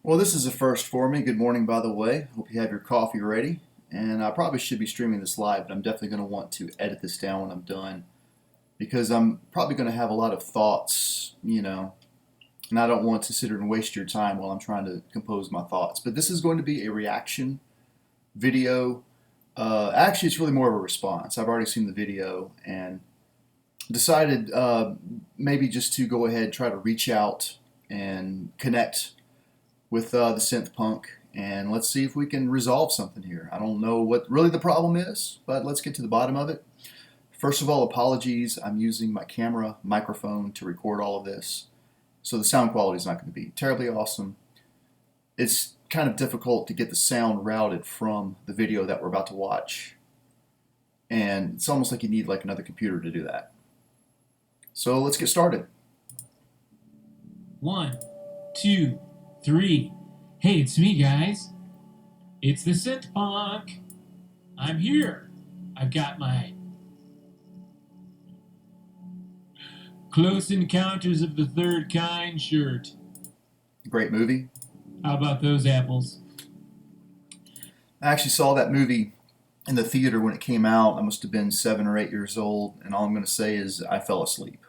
Well, this is a first for me. Good morning, by the way. Hope you have your coffee ready. And I probably should be streaming this live, but I'm definitely going to want to edit this down when I'm done because I'm probably going to have a lot of thoughts, and I don't want to sit here and waste your time while I'm trying to compose my thoughts. But this is going to be a reaction video. Actually, it's really more of a response. I've already seen the video and decided maybe just to go ahead and try to reach out and connect with the Synthpunk, and let's see if we can resolve something here. I don't know what really the problem is, but let's get to the bottom of it. First of all, apologies. I'm using my camera microphone to record all of this, so the sound quality is not going to be terribly awesome. It's kind of difficult to get the sound routed from the video that we're about to watch, and it's almost like you need like another computer to do that. So let's get started. 1, 2, 3. Hey, it's me, guys. It's the Synthpunk. I'm here. I've got my Close Encounters of the Third Kind shirt. Great movie. How about those apples? I actually saw that movie in the theater when it came out. I must have been 7 or 8 years old, and all I'm going to say is I fell asleep.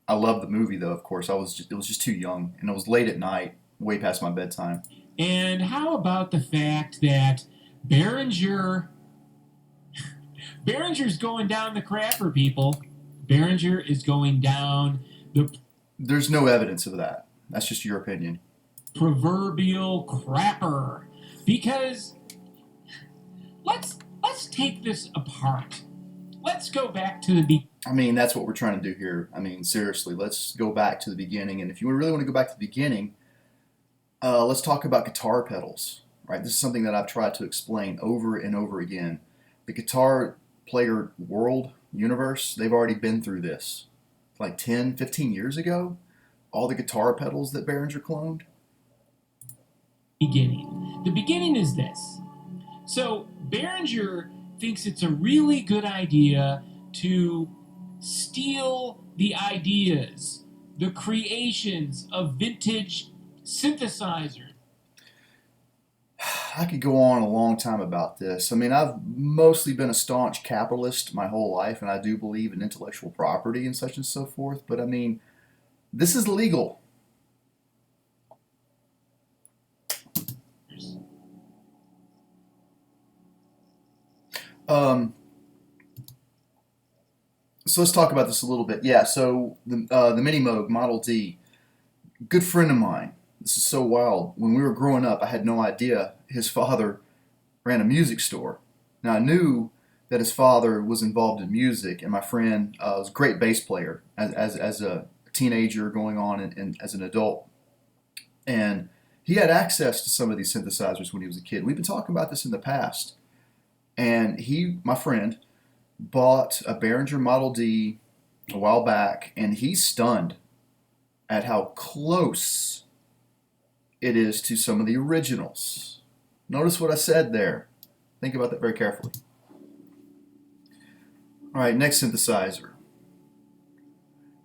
I love the movie, though. Of course, it was just too young, and it was late at night, way past my bedtime. And how about the fact that Behringer's going down the crapper, people. Behringer is going down the There's no evidence of that. That's just your opinion. proverbial crapper. Because let's take this apart. Let's go back to the beginning. I mean, that's what we're trying to do here. I mean, seriously, let's go back to the beginning. And if you really want to go back to the beginning, let's talk about guitar pedals, right? This is something that I've tried to explain over and over again. The guitar player world, universe, they've already been through this. Like 10, 15 years ago, all the guitar pedals that Behringer cloned. The beginning is this. So Behringer thinks it's a really good idea to steal the ideas, the creations of vintage synthesizers. I could go on a long time about this. I mean, I've mostly been a staunch capitalist my whole life, and I do believe in intellectual property and such and so forth. But I mean, this is legal. So let's talk about this a little bit. Yeah, so the Mini Moog Model D, good friend of mine. This is so wild. When we were growing up, I had no idea his father ran a music store. Now I knew that his father was involved in music, and my friend was a great bass player as a teenager going on and as an adult. And he had access to some of these synthesizers when he was a kid. We've been talking about this in the past. And my friend, bought a Behringer Model D a while back, and he's stunned at how close it is to some of the originals. Notice what I said there. Think about that very carefully. All right, next synthesizer.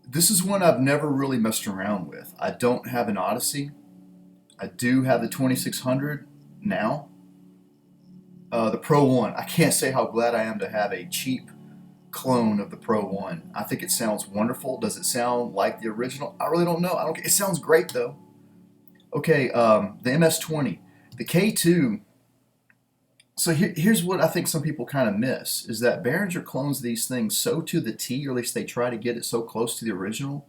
This is one I've never really messed around with. I don't have an Odyssey. I do have the 2600 now. The Pro 1. I can't say how glad I am to have a cheap clone of the Pro 1. I think it sounds wonderful. Does it sound like the original? I really don't know. It sounds great though. Okay, the MS-20, the K2. So here's what I think some people kind of miss, is that Behringer clones these things so to the T, or at least they try to get it so close to the original,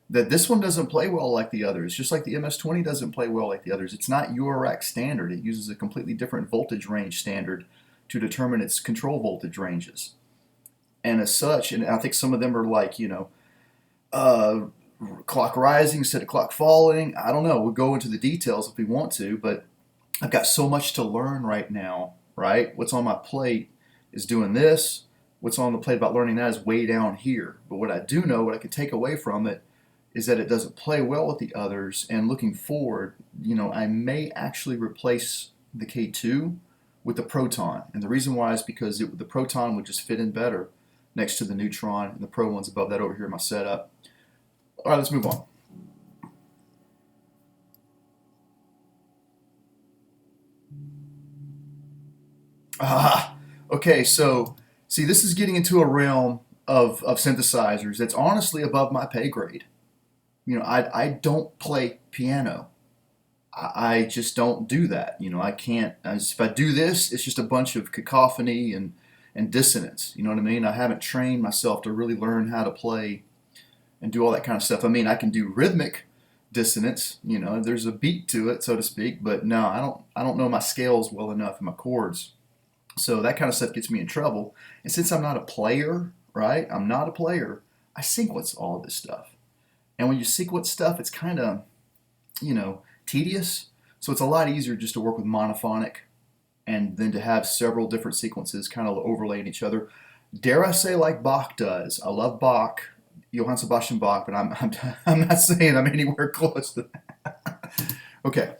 that this one doesn't play well like the others, just like the MS-20 doesn't play well like the others. It's not URX standard. It uses a completely different voltage range standard to determine its control voltage ranges. And as such, and I think some of them are like, clock rising instead of clock falling. I don't know. We'll go into the details if we want to, but I've got so much to learn right now, right? What's on my plate is doing this. What's on the plate about learning that is way down here. But what I do know, what I can take away from it, is that it doesn't play well with the others, and looking forward, I may actually replace the K2 with the Proton. And the reason why is because the Proton would just fit in better next to the Neutron, and the Pro one's above that over here in my setup. All right, let's move on. Ah, okay, so see, this is getting into a realm of synthesizers that's honestly above my pay grade. I don't play piano. I just don't do that. I can't. If I do this, it's just a bunch of cacophony and dissonance. You know what I mean? I haven't trained myself to really learn how to play and do all that kind of stuff. I mean, I can do rhythmic dissonance. There's a beat to it, so to speak. But no, I don't. I don't know my scales well enough and my chords. So that kind of stuff gets me in trouble. And since I'm not a player, right? I'm not a player. I sequence all of this stuff. And when you sequence stuff, it's kind of, tedious. So it's a lot easier just to work with monophonic and then to have several different sequences kind of overlaid each other. Dare I say, like Bach does. I love Bach, Johann Sebastian Bach, but I'm not saying I'm anywhere close to that. Okay.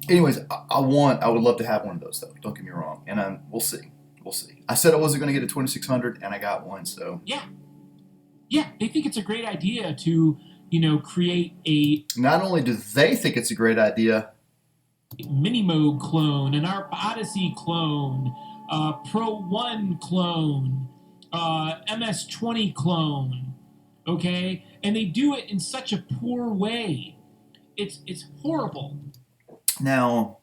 Anyways, I would love to have one of those though. Don't get me wrong, and we'll see, we'll see. I said I wasn't going to get a 2600, and I got one. So Yeah, they think it's a great idea to, create a not only do they think it's a great idea, mini mode clone, an ARP Odyssey clone, Pro 1 clone, MS-20 clone, okay? And they do it in such a poor way. It's horrible. now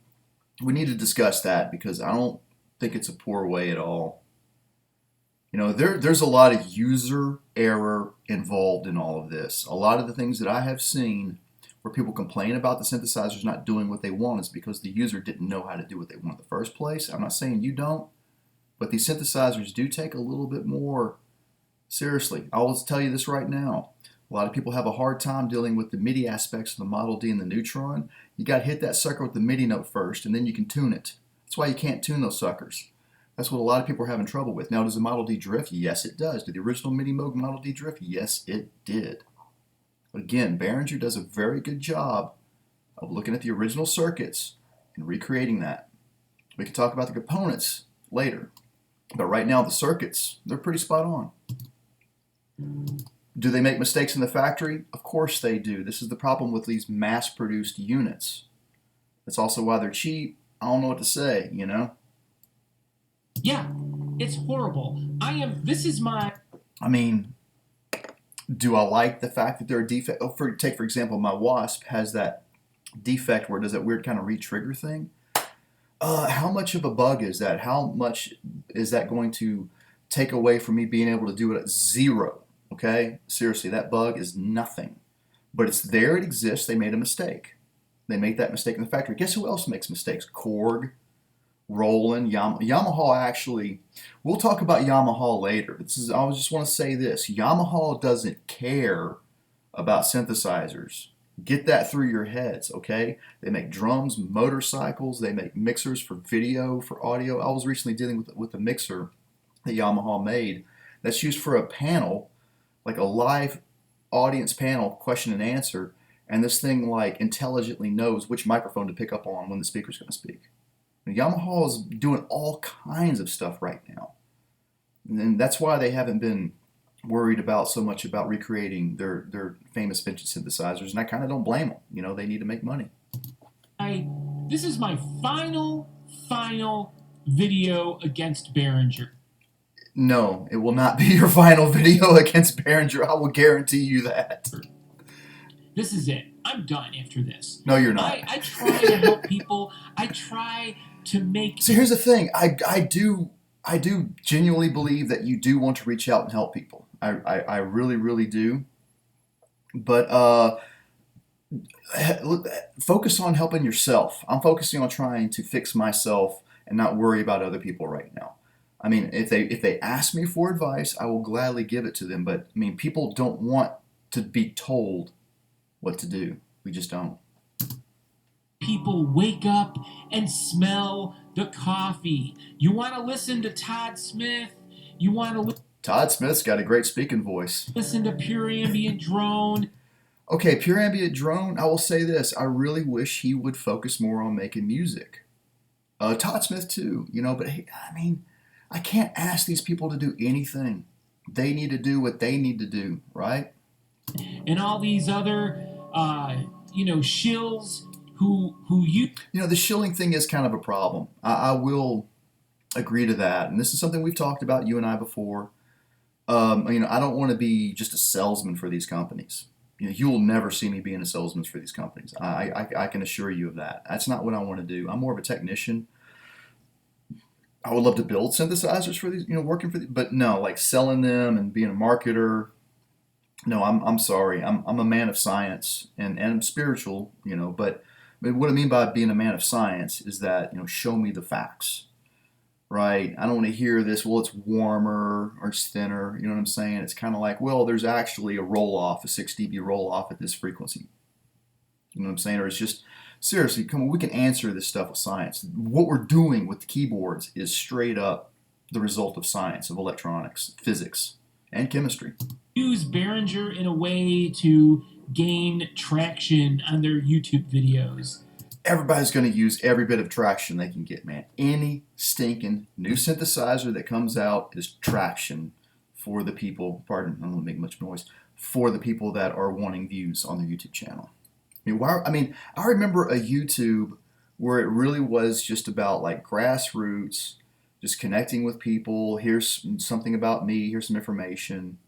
we need to discuss that because I don't think it's a poor way at all. There's a lot of user error involved in all of this. A lot of the things that I have seen where people complain about the synthesizers not doing what they want is because the user didn't know how to do what they want in the first place. I'm not saying you don't, but these synthesizers do take a little bit more seriously. I will tell you this right now. A lot of people have a hard time dealing with the MIDI aspects of the Model D and the Neutron. You got to hit that sucker with the MIDI note first, and then you can tune it. That's why you can't tune those suckers. That's what a lot of people are having trouble with. Now, does the Model D drift? Yes, it does. Did the original MIDI Moog Model D drift? Yes, it did. But again, Behringer does a very good job of looking at the original circuits and recreating that. We can talk about the components later. But right now, the circuits, they're pretty spot on. Do they make mistakes in the factory? Of course they do. This is the problem with these mass-produced units. That's also why they're cheap. I don't know what to say, Yeah, it's horrible. This is my... I mean, do I like the fact that there are defects? Take, for example, my Wasp has that defect where it does that weird kind of re-trigger thing. How much of a bug is that? How much is that going to take away from me being able to do it at zero? Okay? Seriously, that bug is nothing. But it's there, it exists, they made a mistake. They made that mistake in the factory. Guess who else makes mistakes? Korg, Roland, Yamaha actually, we'll talk about Yamaha later. I just want to say this. Yamaha doesn't care about synthesizers. Get that through your heads, okay? They make drums, motorcycles, they make mixers for video, for audio. I was recently dealing with a mixer that Yamaha made that's used for a panel, like a live audience panel, question and answer, and this thing like intelligently knows which microphone to pick up on when the speaker's going to speak. Yamaha is doing all kinds of stuff right now. And that's why they haven't been worried about so much about recreating their famous vintage synthesizers. And I kind of don't blame them. They need to make money. This is my final video against Behringer. No, it will not be your final video against Behringer. I will guarantee you that. This is it. I'm done after this. No, you're not. I try to help people. I try to make... So here's the thing. I do genuinely believe that you do want to reach out and help people. I really, really do. But focus on helping yourself. I'm focusing on trying to fix myself and not worry about other people right now. I mean, if they ask me for advice, I will gladly give it to them. But I mean, people don't want to be told what to do. We just don't. People wake up and smell the coffee. You want to listen to Todd Smith? You want to Todd Smith's got a great speaking voice. Listen to Pure Ambient Drone. Okay, Pure Ambient Drone, I will say this. I really wish he would focus more on making music. Todd Smith too, but hey, I mean, I can't ask these people to do anything. They need to do what they need to do, right? And all these other, shills who you... The shilling thing is kind of a problem. I will agree to that. And this is something we've talked about, you and I, before. I don't want to be just a salesman for these companies. You will never see me being a salesman for these companies. I can assure you of that. That's not what I want to do. I'm more of a technician. I would love to build synthesizers for these, working for these, but no, like selling them and being a marketer. No, I'm sorry. I'm a man of science and I'm spiritual, but what I mean by being a man of science is that, show me the facts, right? I don't want to hear this, well, it's warmer or it's thinner. You know what I'm saying? It's kind of like, well, there's actually a roll off, a 6 dB roll off at this frequency. You know what I'm saying? Or it's just, seriously, come on, we can answer this stuff with science. What we're doing with the keyboards is straight up the result of science, of electronics, physics, and chemistry. Use Behringer in a way to gain traction on their YouTube videos. Everybody's going to use every bit of traction they can get, man. Any stinking new synthesizer that comes out is traction for the people, pardon, I don't want to make much noise, for the people that are wanting views on their YouTube channel. I remember a YouTube where it really was just about like grassroots, just connecting with people. Here's something about me, here's some information.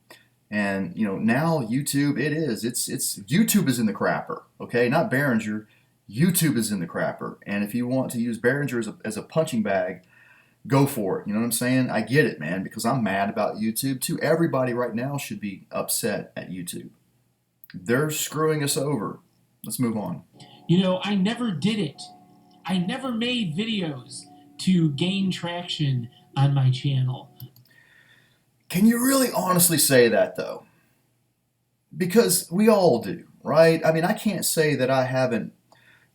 And now YouTube, it's YouTube is in the crapper, okay? Not Behringer. YouTube is in the crapper, and if you want to use Behringer as a punching bag, go for it. You know what I'm saying? I get it, man, because I'm mad about YouTube too. Everybody right now should be upset at YouTube. They're screwing us over. Let's move on. I never did it. I never made videos to gain traction on my channel. Can you really honestly say that, though? Because we all do, right? I can't say that I haven't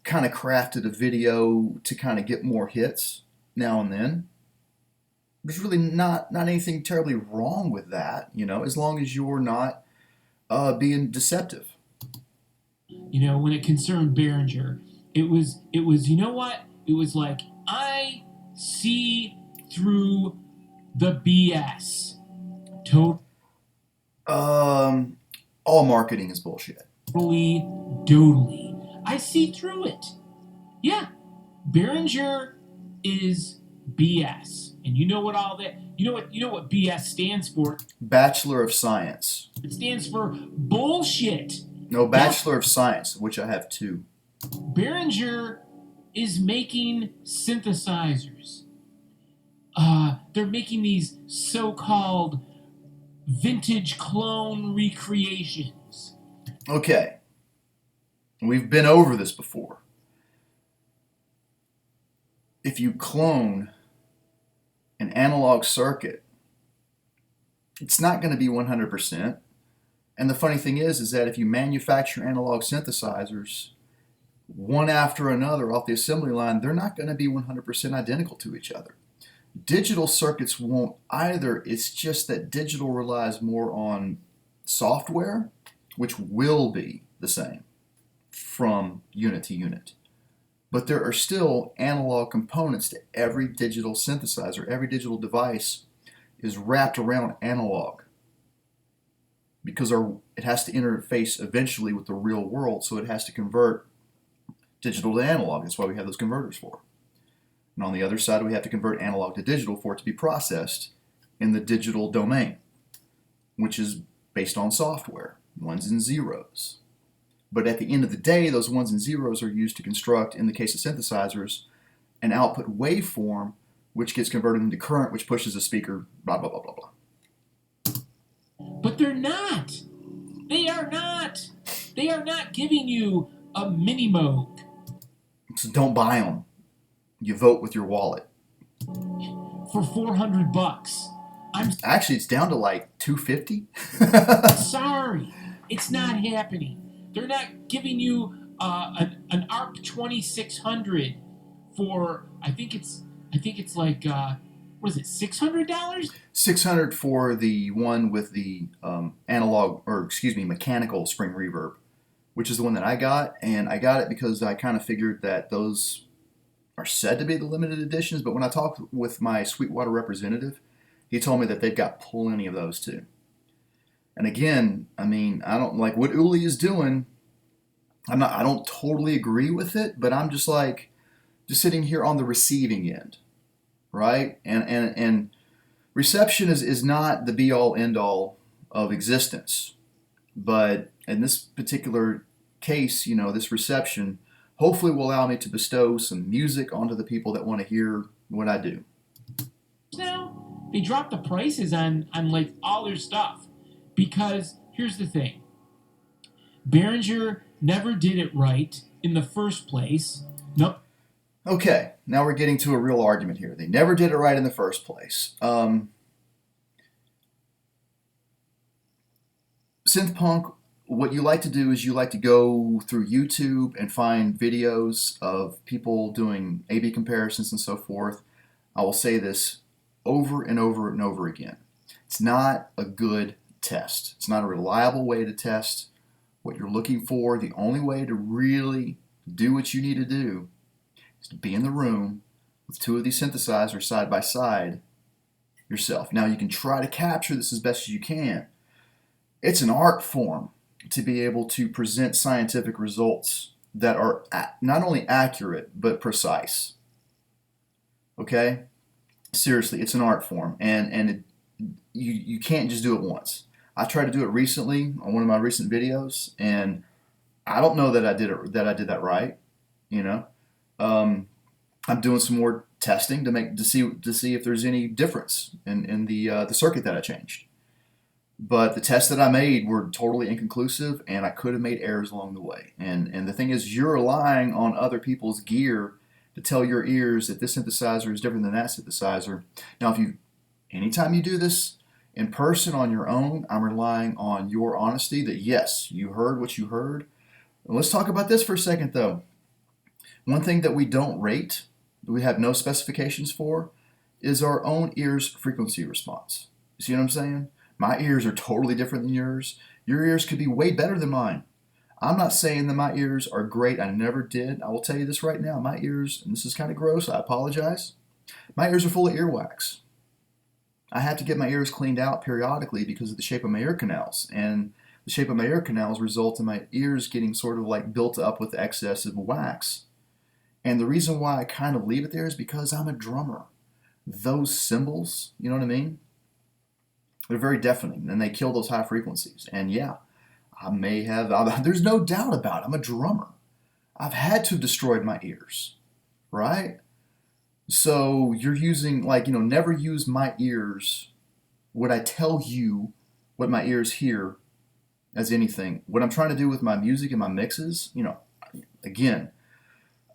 kind of crafted a video to kind of get more hits now and then. There's really not anything terribly wrong with that, as long as you're not being deceptive. When it concerned Behringer, it was you know what? It was like, I see through the BS. All marketing is bullshit. Totally. I see through it. Yeah. Behringer is BS. And you know what all that you know what BS stands for? Bachelor of Science. It stands for bullshit. No, Bachelor of Science, which I have two. Behringer is making synthesizers. They're making these so-called vintage clone recreations. Okay. We've been over this before. If you clone an analog circuit, it's not going to be 100%. And the funny thing is that if you manufacture analog synthesizers, one after another off the assembly line, they're not going to be 100% identical to each other. Digital circuits won't either. It's just that digital relies more on software, which will be the same from unit to unit. But there are still analog components to every digital synthesizer. Every digital device is wrapped around analog because it has to interface eventually with the real world, so it has to convert digital to analog. That's why we have those converters for. And on the other side, we have to convert analog to digital for it to be processed in the digital domain, which is based on software, ones and zeros. But at the end of the day, those ones and zeros are used to construct, in the case of synthesizers, an output waveform which gets converted into current, which pushes a speaker, blah, blah, blah, blah, blah. But they're not. They are not. They are not giving you a mini Moog. So don't buy them. You vote with your wallet. For $400. Actually, it's down to like $250. Sorry. It's not happening. They're not giving you an ARP 2600 for I think it's like what is it, $600? $600 for the one with the mechanical spring reverb, which is the one that I got, and I got it because I kind of figured that those are said to be the limited editions. But when I talked with my Sweetwater representative, he told me that they've got plenty of those too. And again, I don't like what Uli is doing. I don't totally agree with it, but I'm just sitting here on the receiving end, right? And reception is not the be all end all of existence. But in this particular case, this reception hopefully will allow me to bestow some music onto the people that want to hear what I do. Now they drop the prices on like all their stuff because here's the thing: Behringer never did it right in the first place. Nope. Okay, now we're getting to a real argument here. They never did it right in the first place. Synthpunk, what you like to do is you like to go through YouTube and find videos of people doing A/B comparisons and so forth. I will say this over and over and over again. It's not a good test. It's not a reliable way to test what you're looking for. The only way to really do what you need to do is to be in the room with two of these synthesizers side by side yourself. Now you can try to capture this as best as you can. It's an art form to be able to present scientific results that are not only accurate but precise. Okay? Seriously, it's an art form, and you can't just do it once. I tried to do it recently on one of my recent videos, and I don't know that I did that right. I'm doing some more testing to see if there's any difference in the circuit that I changed. But the tests that I made were totally inconclusive, and I could have made errors along the way. And the thing is, you're relying on other people's gear to tell your ears that this synthesizer is different than that synthesizer. Now, anytime you do this in person on your own, I'm relying on your honesty that yes, you heard what you heard. And let's talk about this for a second, though. One thing that we don't rate, that we have no specifications for, is our own ear's frequency response. You see what I'm saying? My ears are totally different than yours. Your ears could be way better than mine. I'm not saying that my ears are great. I never did. I will tell you this right now. My ears, and this is kind of gross, I apologize. My ears are full of earwax. I have to get my ears cleaned out periodically because of the shape of my ear canals. And the shape of my ear canals result in my ears getting sort of like built up with excess of wax. And the reason why I kind of leave it there is because I'm a drummer. Those cymbals, you know what I mean? They're very deafening, and they kill those high frequencies. And yeah, there's no doubt about it. I'm a drummer. I've had to have destroyed my ears, right? So you're using, never use my ears. Would I tell you what my ears hear as anything? What I'm trying to do with my music and my mixes, again,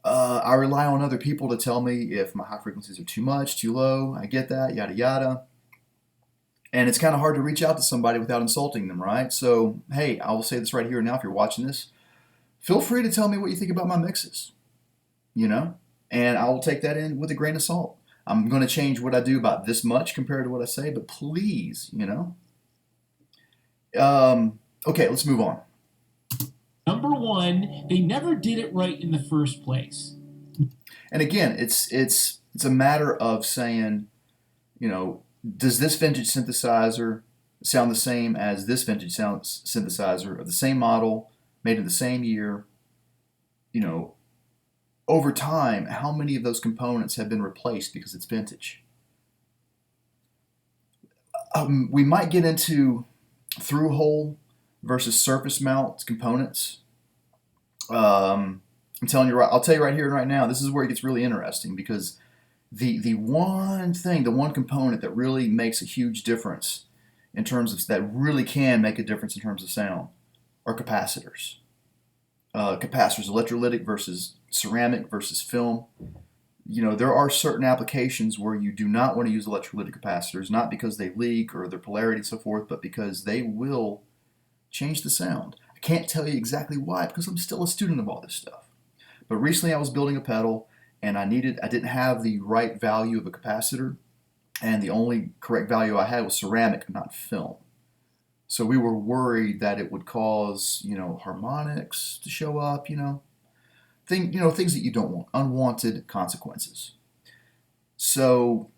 I rely on other people to tell me if my high frequencies are too much, too low. I get that, yada, yada. And it's kind of hard to reach out to somebody without insulting them, right? So, hey, I will say this right here and now if you're watching this. Feel free to tell me what you think about my mixes, and I will take that in with a grain of salt. I'm going to change what I do about this much compared to what I say, but please, Okay, let's move on. Number one, they never did it right in the first place. And again, it's a matter of saying, does this vintage synthesizer sound the same as this vintage synthesizer of the same model, made in the same year? Over time, how many of those components have been replaced because it's vintage? We might get into through-hole versus surface mount components. I'm telling you, I'll tell you right here and right now, this is where it gets really interesting because the one component that really makes a huge difference that really can make a difference in terms of sound are capacitors. Capacitors, electrolytic versus ceramic versus film. There are certain applications where you do not want to use electrolytic capacitors, not because they leak or their polarity and so forth, but because they will change the sound. I can't tell you exactly why because I'm still a student of all this stuff. But recently I was building a pedal and I didn't have the right value of a capacitor, and the only correct value I had was ceramic, not film. So we were worried that it would cause, harmonics to show up, things that you don't want, unwanted consequences. So,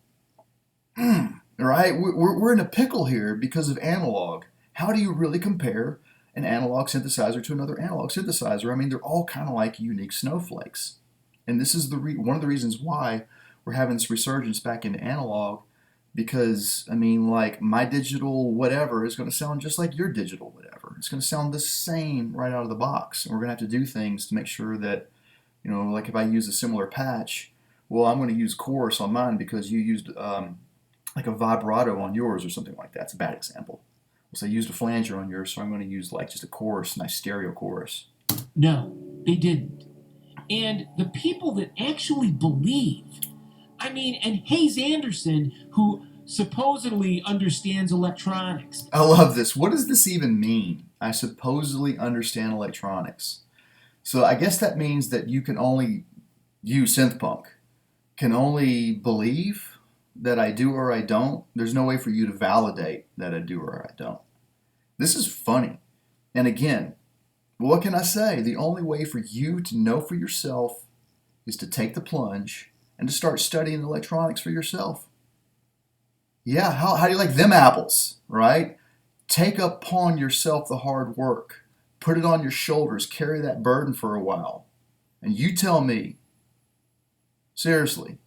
right, we're in a pickle here because of analog. How do you really compare an analog synthesizer to another analog synthesizer? I mean, they're all kind of like unique snowflakes. And this is one of the reasons why we're having this resurgence back into analog because, I mean, like my digital whatever is going to sound just like your digital whatever. It's going to sound the same right out of the box. And we're going to have to do things to make sure that, like if I use a similar patch, well, I'm going to use chorus on mine because you used like a vibrato on yours or something like that. It's a bad example. So I used a flanger on yours, so I'm going to use like just a chorus, nice stereo chorus. No, they didn't. And the people that actually believe, and Hayes Anderson, who supposedly understands electronics. I love this. What does this even mean? I supposedly understand electronics. So I guess that means that you Synthpunk, can only believe that I do or I don't. There's no way for you to validate that I do or I don't. This is funny. And again, what can I say? The only way for you to know for yourself is to take the plunge and to start studying electronics for yourself. Yeah, how do you like them apples, right? Take upon yourself the hard work. Put it on your shoulders. Carry that burden for a while. And you tell me, seriously,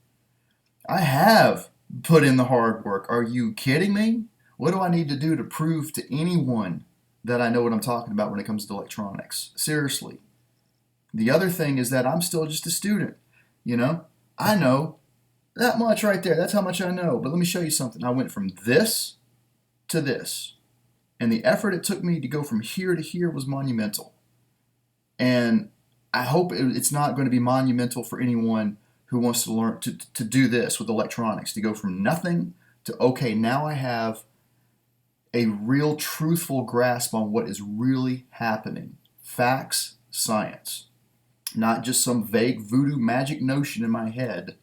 I have put in the hard work. Are you kidding me? What do I need to do to prove to anyone that I know what I'm talking about when it comes to electronics? Seriously. The other thing is that I'm still just a student. I know that much right there. That's how much I know. But let me show you something. I went from this to this. And the effort it took me to go from here to here was monumental. And I hope it's not going to be monumental for anyone who wants to learn to do this with electronics, to go from nothing to, okay, now I have a real truthful grasp on what is really happening. Facts, science. Not just some vague voodoo magic notion in my head,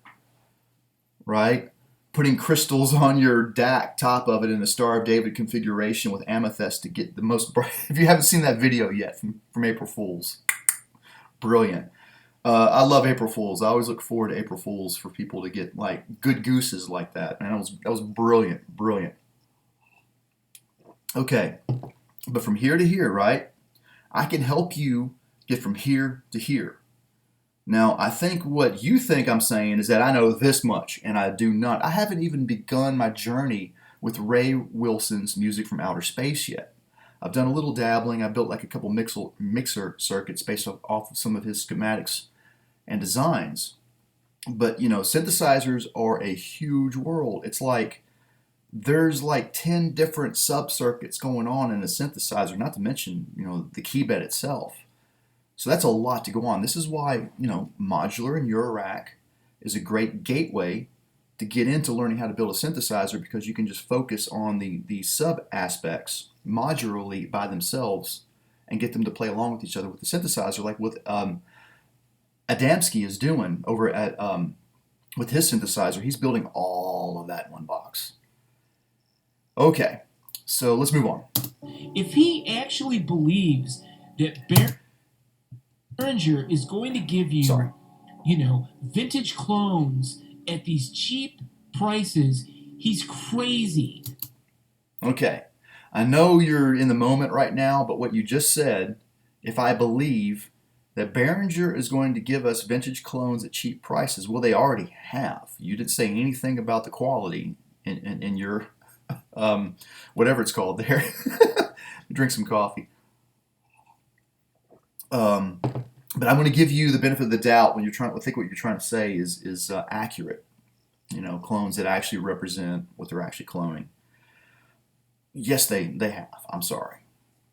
right? Putting crystals on your DAC top of it in a Star of David configuration with amethyst to get the most bright. If you haven't seen that video yet from April Fools, brilliant. I love April Fools. I always look forward to April Fools for people to get like good gooses like that. And that was brilliant, brilliant. Okay, but from here to here, right? I can help you get from here to here. Now, I think what you think I'm saying is that I know this much, and I do not. I haven't even begun my journey with Ray Wilson's Music from Outer Space yet. I've done a little dabbling. I built like a couple mixer circuits based off of some of his schematics and designs. But, synthesizers are a huge world. It's like there's like 10 different sub-circuits going on in a synthesizer, not to mention, the key bed itself. So that's a lot to go on. This is why, modular and Eurorack is a great gateway to get into learning how to build a synthesizer, because you can just focus on the sub aspects modularly by themselves and get them to play along with each other with the synthesizer, like what Adamski is doing over at with his synthesizer. He's building all of that in one box. Okay, so let's move on. If he actually believes that BEHRINGER is going to give you, vintage clones at these cheap prices, he's crazy. Okay, I know you're in the moment right now, but what you just said, if I believe that BEHRINGER is going to give us vintage clones at cheap prices, well, they already have. You didn't say anything about the quality in your whatever it's called there. Drink some coffee. But I'm going to give you the benefit of the doubt when you're trying to think what you're trying to say is accurate. Clones that actually represent what they're actually cloning. Yes, they have. I'm sorry.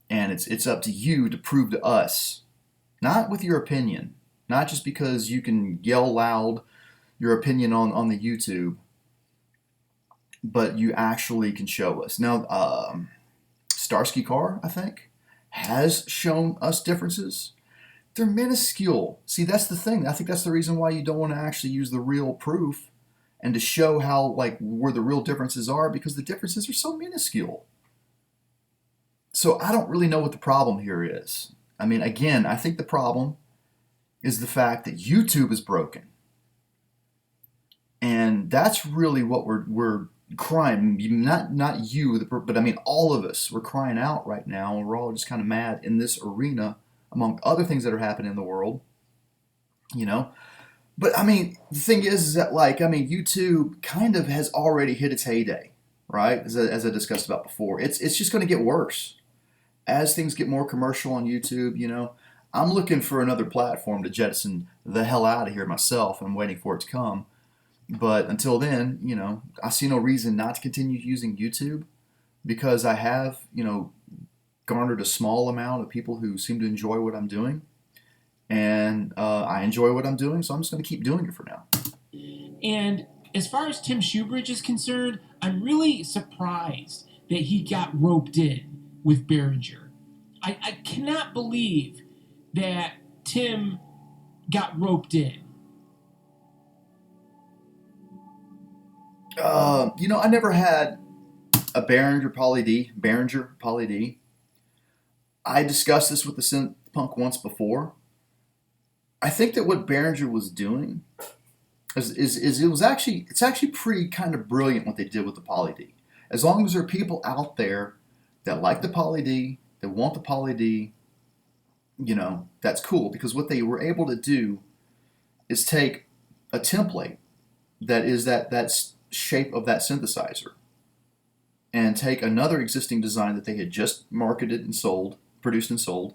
And it's up to you to prove to us, not with your opinion, not just because you can yell loud your opinion on the YouTube, but you actually can show us. Now, Starsky Car, I think, has shown us differences. They're minuscule. See, that's the thing. I think that's the reason why you don't want to actually use the real proof and to show how, where the real differences are, because the differences are so minuscule. So I don't really know what the problem here is. I mean, again, I think the problem is the fact that YouTube is broken. And that's really what we're crying, not you, but I mean all of us. We're crying out right now, and we're all just kind of mad in this arena, among other things that are happening in the world. But I mean, the thing is that like I mean, YouTube kind of has already hit its heyday, right? As I discussed about before, it's just going to get worse as things get more commercial on YouTube. I'm looking for another platform to jettison the hell out of here myself. I'm waiting for it to come. But until then, I see no reason not to continue using YouTube because I have, garnered a small amount of people who seem to enjoy what I'm doing. And I enjoy what I'm doing, so I'm just going to keep doing it for now. And as far as Tim Shoebridge is concerned, I'm really surprised that he got roped in with Behringer. I cannot believe that Tim got roped in. I never had a Behringer Poly D. I discussed this with the Synthpunk once before. I think that what Behringer was doing is it's actually pretty kind of brilliant what they did with the Poly D. As long as there are people out there that like the Poly D, that want the Poly D, that's cool because what they were able to do is take a template that is that shape of that synthesizer and take another existing design that they had just marketed and sold, produced and sold,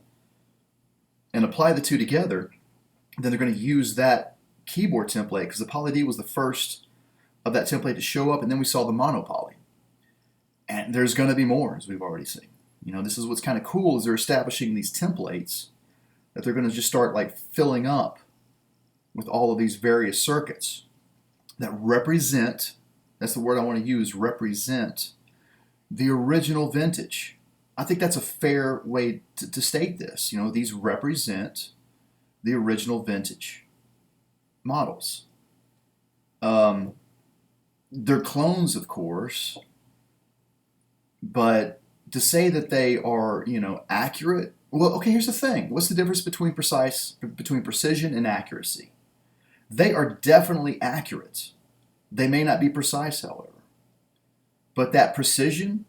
and apply the two together. Then they're going to use that keyboard template because the Poly D was the first of that template to show up, and then we saw the mono poly. And there's going to be more, as we've already seen. This is what's kind of cool is they're establishing these templates that they're going to just start like filling up with all of these various circuits that represent, that's the word I want to use, represent the original vintage. I think that's a fair way to state this. These represent the original vintage models. They're clones, of course, but to say that they are, accurate, well, okay, here's the thing. What's the difference between precision and accuracy? They are definitely accurate. They may not be precise, however. But that precision,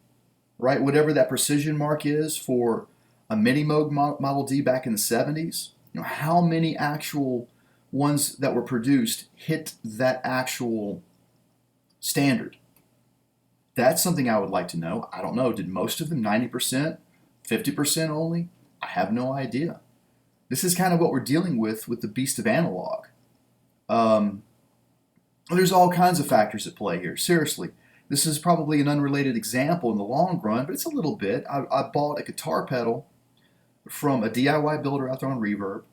right, whatever that precision mark is for a Mini Moog Model D back in the 70s, how many actual ones that were produced hit that actual standard? That's something I would like to know. I don't know. Did most of them 90%, 50% only? I have no idea. This is kind of what we're dealing with the beast of analog. There's all kinds of factors at play here. Seriously, this is probably an unrelated example in the long run, but it's a little bit. I bought a guitar pedal from a DIY builder out there on Reverb.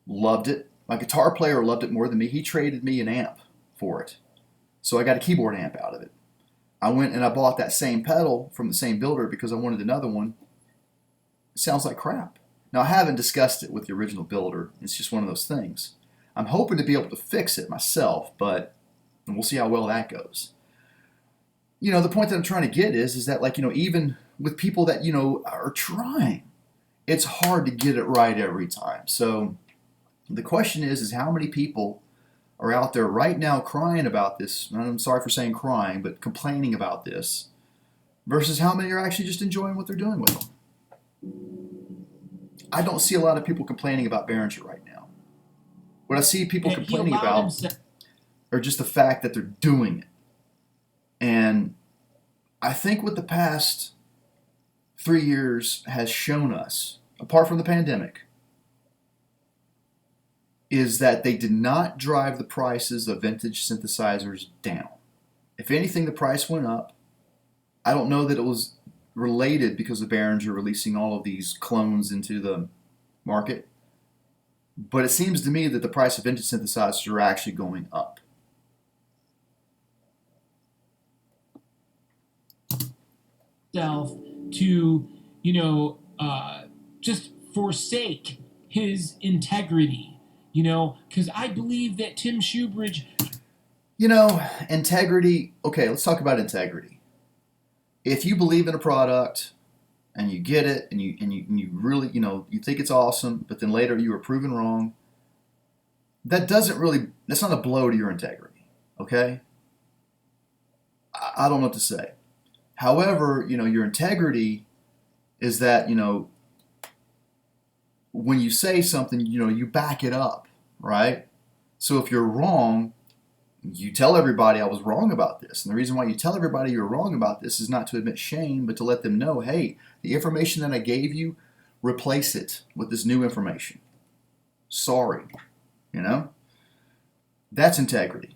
Loved it. My guitar player loved it more than me. He traded me an amp for it. So I got a keyboard amp out of it. I went and I bought that same pedal from the same builder because I wanted another one. It sounds like crap. Now, I haven't discussed it with the original builder. It's just one of those things. I'm hoping to be able to fix it myself, but we'll see how well that goes. The point that I'm trying to get is that, like, even with people that, are trying, it's hard to get it right every time. So the question is how many people are out there right now crying about this, and I'm sorry for saying crying, but complaining about this, versus how many are actually just enjoying what they're doing with them. I don't see a lot of people complaining about Behringer right now. What I see people complaining about are just the fact that they're doing it. And I think what the past 3 years has shown us, apart from the pandemic, is that they did not drive the prices of vintage synthesizers down. If anything, the price went up. I don't know that it was related because of Behringer releasing all of these clones into the market, but it seems to me that the price of vintage synthesizers are actually going up. To, just forsake his integrity. Because I believe that Tim Shoebridge. Integrity. Okay, let's talk about integrity. If you believe in a product and you get it and you really, you think it's awesome, but then later you were proven wrong, that's not a blow to your integrity, okay? I don't know what to say. However, your integrity is that, when you say something, you back it up, right? So if you're wrong, you tell everybody I was wrong about this. And the reason why you tell everybody you're wrong about this is not to admit shame, but to let them know, hey, the information that I gave you, replace it with this new information. Sorry. You know? That's integrity.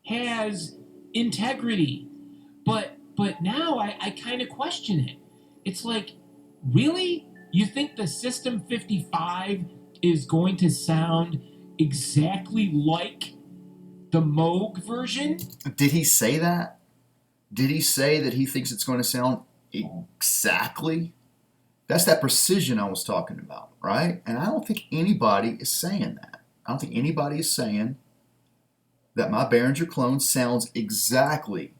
Has integrity. But now I kind of question it. It's like, really? You think the System 55 is going to sound exactly like the Moog version? Did he say that? Did he say that he thinks it's going to sound exactly? That's that precision I was talking about, right? And I don't think anybody is saying that. I don't think anybody is saying that my Behringer clone sounds exactly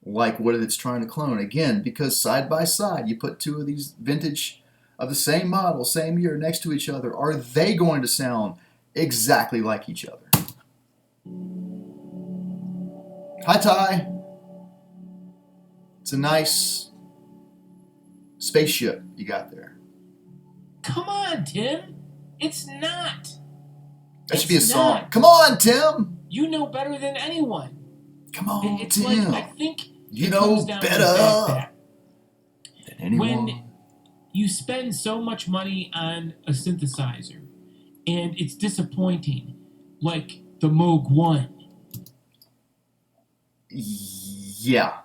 like what it's trying to clone. Again, because side by side, you put two of these vintage of the same model, same year next to each other. Are they going to sound exactly like each other? Hi, Ty. It's a nice spaceship you got there. Come on, Tim. It's not. That should be a It's song. not. Come on, Tim. You know better than anyone. Come on, It's Tim. like, I think You it know comes down to the better fact than that anyone. when you spend so much money on a synthesizer and it's disappointing, like the Moog 1. Yeah.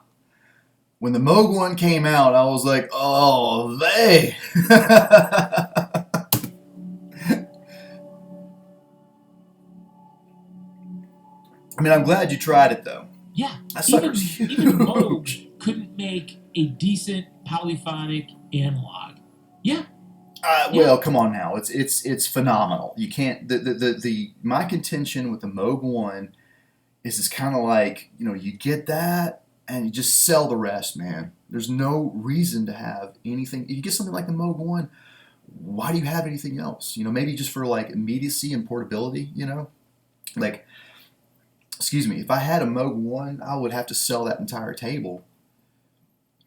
When the Moog one came out, I was like, oh, they. I mean, I'm glad you tried it, though. Yeah, That even sucker's huge. Moog couldn't make a decent polyphonic analog. Yeah. Well, come on now. It's phenomenal. You can't. My contention with the Moog one is it's kind of like, you get that and you just sell the rest, man. There's no reason to have anything. If you get something like the Moog one, why do you have anything else? Maybe just for like immediacy and portability. Like, excuse me, if I had a Moog one, I would have to sell that entire table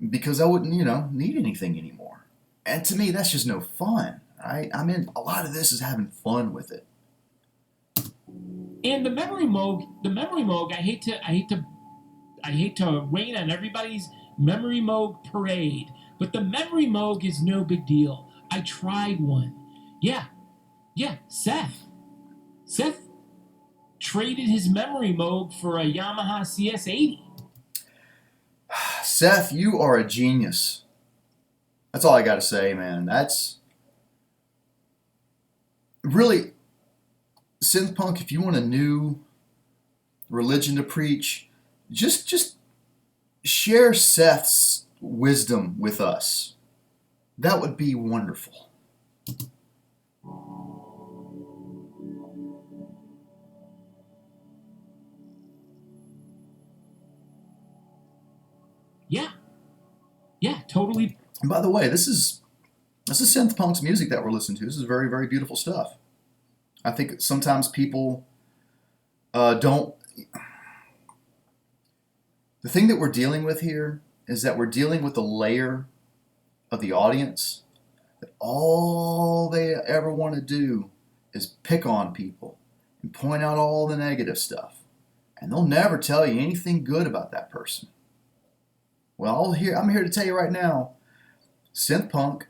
because I wouldn't, need anything anymore. And to me, that's just no fun, right? I mean, a lot of this is having fun with it. And the memory Moog, I hate to rain on everybody's memory Moog parade, but the memory Moog is no big deal. I tried one. Yeah, Seth traded his memory Moog for a Yamaha CS80. Seth, you are a genius. That's all I got to say, man. That's really Synthpunk. If you want a new religion to preach, just share Seth's wisdom with us. That would be wonderful. Yeah, totally. And by the way, this is Synthpunk's music that we're listening to. This is very, very beautiful stuff. I think sometimes people don't. The thing that we're dealing with here is that we're dealing with a layer of the audience that all they ever want to do is pick on people and point out all the negative stuff. And they'll never tell you anything good about that person. Well, I'm here to tell you right now, Synthpunk,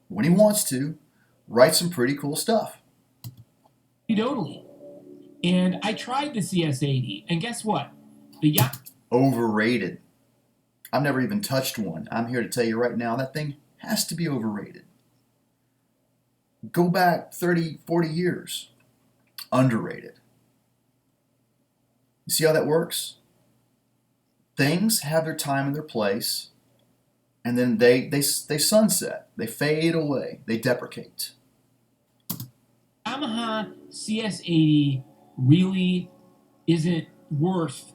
when he wants to, writes some pretty cool stuff. Totally. And I tried the CS80, and guess what? Overrated. I've never even touched one. I'm here to tell you right now, that thing has to be overrated. Go back 30, 40 years. Underrated. You see how that works? Things have their time and their place, and then they sunset. They fade away. They deprecate. Yamaha CS80 really isn't worth.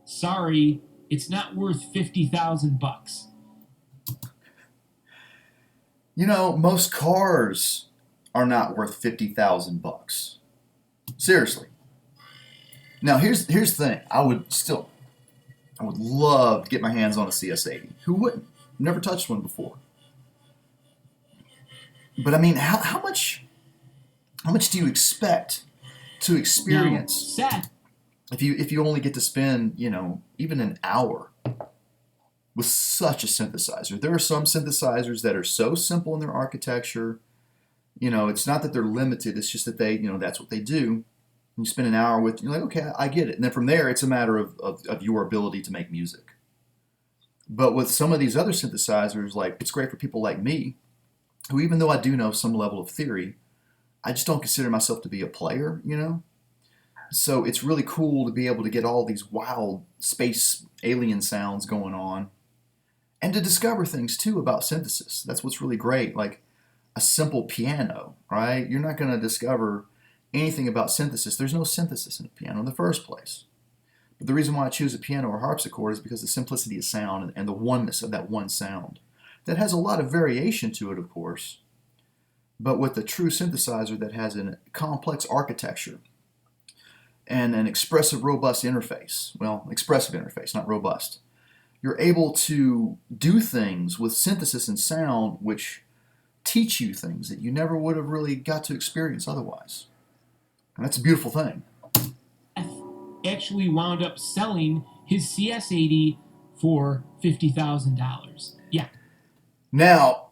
Sorry, it's not worth $50,000. Most cars are not worth $50,000. Seriously. Now here's the thing. I would love to get my hands on a CS80. Who wouldn't? Never touched one before. But I mean, how much do you expect to Now, experience, Seth, if you only get to spend, even an hour with such a synthesizer. There are some synthesizers that are so simple in their architecture. It's not that they're limited, it's just that that's what they do. You spend an hour with, you're like, okay, I get it. And then from there, it's a matter of your ability to make music. But with some of these other synthesizers, like, it's great for people like me, who, even though I do know some level of theory, I just don't consider myself to be a player. So it's really cool to be able to get all these wild space alien sounds going on and to discover things too about synthesis. That's what's really great. Like a simple piano, right? You're not going to discover anything about synthesis. There's no synthesis in a piano in the first place. But the reason why I choose a piano or harpsichord is because the simplicity of sound and the oneness of that one sound. That has a lot of variation to it, of course, but with a true synthesizer that has a complex architecture and an expressive, robust interface. Well, expressive interface, not robust. You're able to do things with synthesis and sound which teach you things that you never would have really got to experience otherwise. And that's a beautiful thing. actually wound up selling his CS80 for $50,000. Yeah. Now,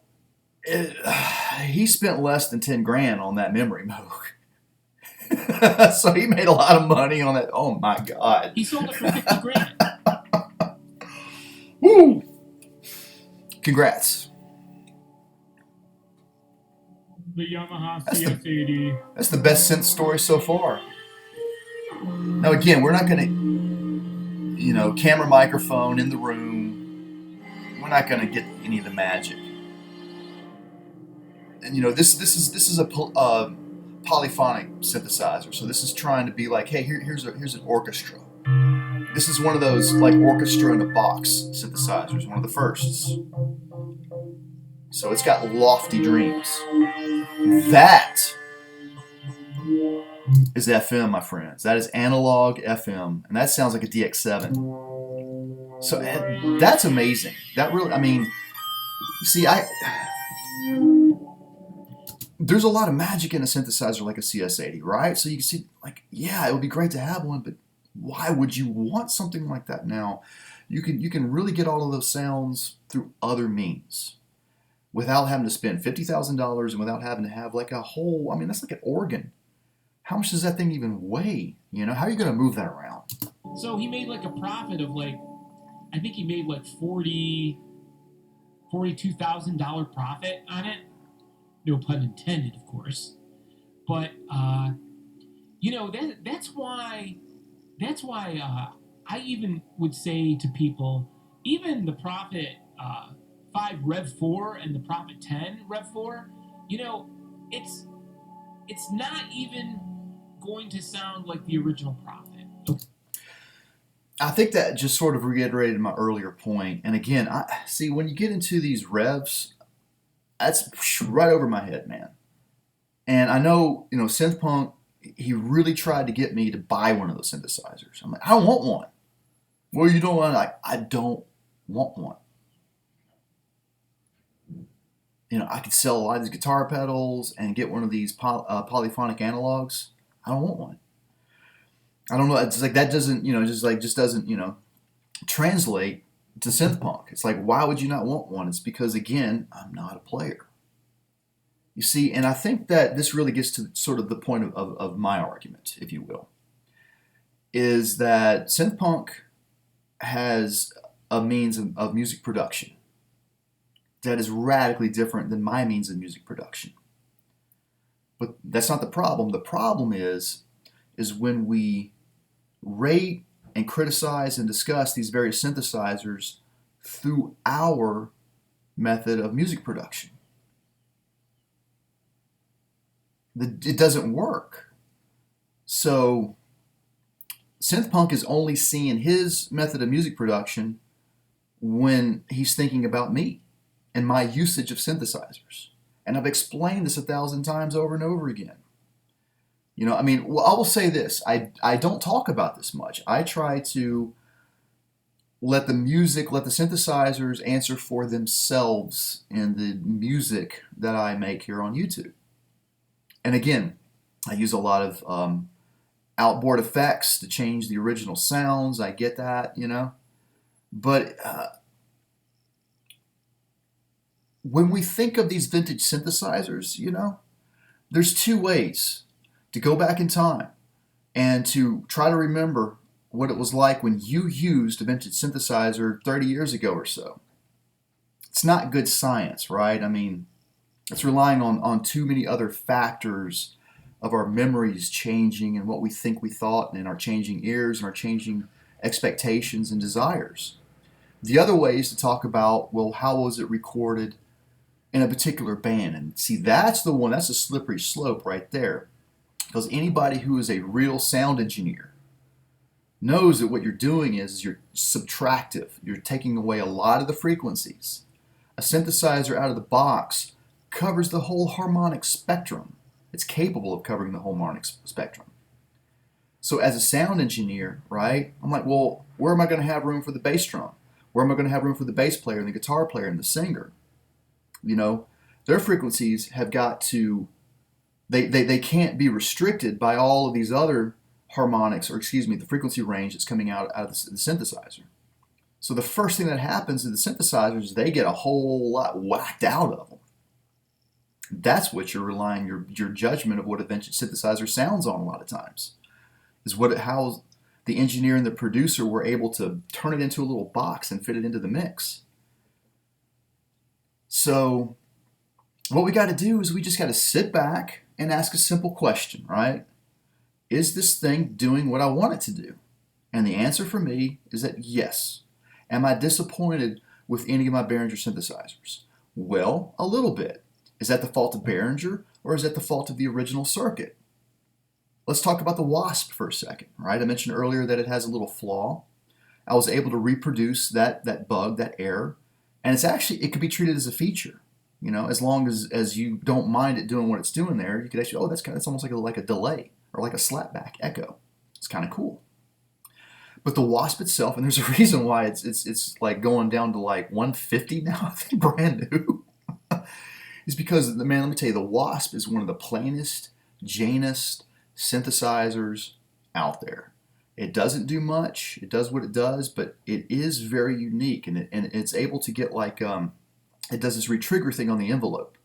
he spent less than 10 grand on that memory Moog. So he made a lot of money on that. Oh my God. He sold it for 50 grand. Woo! Congrats. The Yamaha CS80. That's the best synth story so far. Now again, we're not going to, camera microphone in the room. We're not going to get any of the magic. And this is a polyphonic synthesizer. So this is trying to be like, hey, here's an orchestra. This is one of those like orchestra in a box synthesizers, one of the firsts. So it's got lofty dreams. That is FM, my friends. That is analog FM, and that sounds like a DX7. So that's amazing. That really, see, there's a lot of magic in a synthesizer like a CS80, right? So you can see, like, yeah, it would be great to have one, but why would you want something like that now? You can really get all of those sounds through other means without having to spend $50,000 and without having to have like a whole, that's like an organ. How much does that thing even weigh? How are you going to move that around? So he made like a profit of I think he made like $42,000 profit on it. No pun intended, of course. But that's why I even would say to people, even the Prophet 5 Rev 4 and the Prophet 10 Rev 4, it's not even going to sound like the original Prophet. I think that just sort of reiterated my earlier point. And again, I see when you get into these revs, that's right over my head, man. And I know, Synthpunk, he really tried to get me to buy one of those synthesizers. I'm like, I don't want one. Well, you don't want, I don't want one. I could sell a lot of these guitar pedals and get one of these polyphonic analogs. I don't want one. I don't know. It's like that doesn't, just doesn't, translate to synthpunk. It's like, why would you not want one? It's because, again, I'm not a player. You see, and I think that this really gets to sort of the point of my argument, if you will, is that synthpunk has a means of music production that is radically different than my means of music production. But that's not the problem. The problem is when we rate and criticize and discuss these various synthesizers through our method of music production. It doesn't work. So Synthpunk is only seeing his method of music production when he's thinking about me and my usage of synthesizers. And I've explained this 1,000 times over and over again. I will say this. I don't talk about this much. I try to let the synthesizers answer for themselves in the music that I make here on YouTube. And again, I use a lot of outboard effects to change the original sounds. I get that, you know. But when we think of these vintage synthesizers, you know, there's two ways to go back in time and to try to remember what it was like when you used a vintage synthesizer 30 years ago or so. It's not good science, right? I mean, it's relying on too many other factors of our memories changing and what we think we thought and our changing ears and our changing expectations and desires. The other way is to talk about, well, how was it recorded in a particular band? And see, that's the one, that's a slippery slope right there. Because anybody who is a real sound engineer knows that what you're doing is you're subtractive. You're taking away a lot of the frequencies. A synthesizer out of the box covers the whole harmonic spectrum. It's capable of covering the whole harmonic spectrum. So as a sound engineer, right, I'm like, well, where am I going to have room for the bass drum? Where am I going to have room for the bass player and the guitar player and the singer? You know, their frequencies have got to, they can't be restricted by all of these other harmonics, or excuse me, the frequency range that's coming out of the synthesizer. So the first thing that happens is the synthesizers, they get a whole lot whacked out of them. That's what you're relying your judgment of what a vintage synthesizer sounds on a lot of times. Is how the engineer and the producer were able to turn it into a little box and fit it into the mix. So what we got to do is we just got to sit back and ask a simple question, right? Is this thing doing what I want it to do? And the answer for me is that yes. Am I disappointed with any of my Behringer synthesizers? Well, a little bit. Is that the fault of Behringer, or is that the fault of the original circuit? Let's talk about the Wasp for a second, right? I mentioned earlier that it has a little flaw. I was able to reproduce that bug, that error, and it could be treated as a feature. You know, as long as you don't mind it doing what it's doing there, you could actually, that's almost like a delay or like a slapback echo. It's kind of cool. But the Wasp itself, and there's a reason why it's like going down to like 150 now, I think, brand new. Is because, man, let me tell you, the Wasp is one of the plainest, Janest synthesizers out there. It doesn't do much. It does what it does, but it is very unique, and it's able to get like it does this retrigger thing on the envelope,